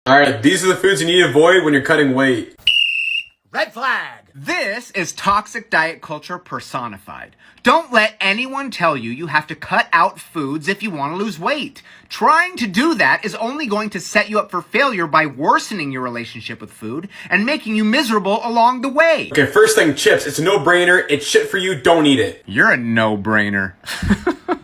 Alright, these are the foods you need to avoid when you're cutting weight. Red flag! This is toxic diet culture personified. Don't let anyone tell you you have to cut out foods if you want to lose weight. Trying to do that is only going to set you up for failure by worsening your relationship with food and making you miserable along the way. Okay, first thing, chips. It's a no-brainer. It's shit for you. Don't eat it. You're a no-brainer.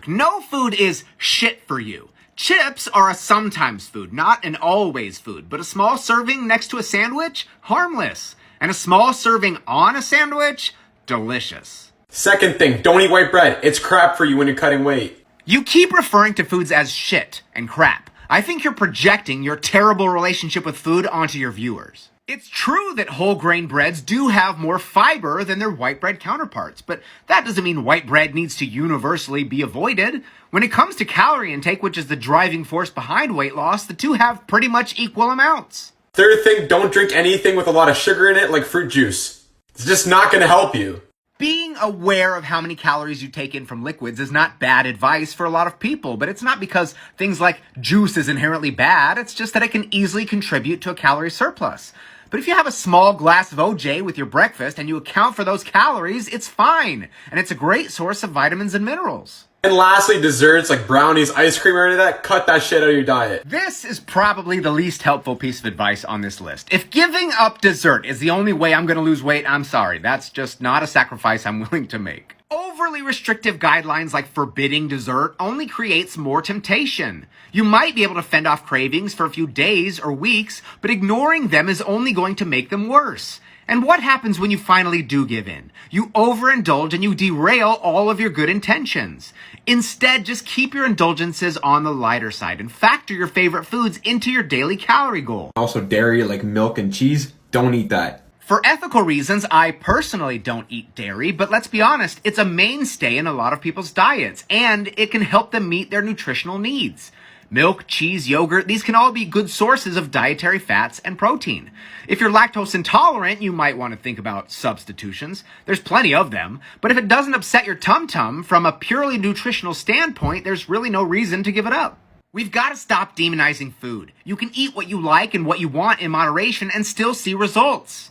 No food is shit for you. Chips are a sometimes food, not an always food, but a small serving next to a sandwich, harmless. And a small serving on a sandwich, delicious. Second thing, don't eat white bread. It's crap for you when you're cutting weight. You keep referring to foods as shit and crap. I think you're projecting your terrible relationship with food onto your viewers. It's true that whole grain breads do have more fiber than their white bread counterparts, but that doesn't mean white bread needs to universally be avoided. When it comes to calorie intake, which is the driving force behind weight loss, the two have pretty much equal amounts. Third thing, don't drink anything with a lot of sugar in it, like fruit juice. It's just not going to help you. Being aware of how many calories you take in from liquids is not bad advice for a lot of people, but it's not because things like juice is inherently bad, it's just that it can easily contribute to a calorie surplus. But if you have a small glass of OJ with your breakfast and you account for those calories, it's fine, and it's a great source of vitamins and minerals. And lastly, desserts like brownies, ice cream, or any of that, cut that shit out of your diet. This is probably the least helpful piece of advice on this list. If giving up dessert is the only way I'm going to lose weight, I'm sorry. That's just not a sacrifice I'm willing to make. Overly restrictive guidelines like forbidding dessert only creates more temptation. You might be able to fend off cravings for a few days or weeks, but ignoring them is only going to make them worse. And what happens when you finally do give in? You overindulge and you derail all of your good intentions. Instead, just keep your indulgences on the lighter side and factor your favorite foods into your daily calorie goal. Also, dairy like milk and cheese, don't eat that. For ethical reasons, I personally don't eat dairy, but let's be honest, it's a mainstay in a lot of people's diets, and it can help them meet their nutritional needs. Milk, cheese, yogurt, these can all be good sources of dietary fats and protein. If you're lactose intolerant, you might want to think about substitutions. There's plenty of them. But if it doesn't upset your tum-tum from a purely nutritional standpoint, there's really no reason to give it up. We've got to stop demonizing food. You can eat what you like and what you want in moderation and still see results.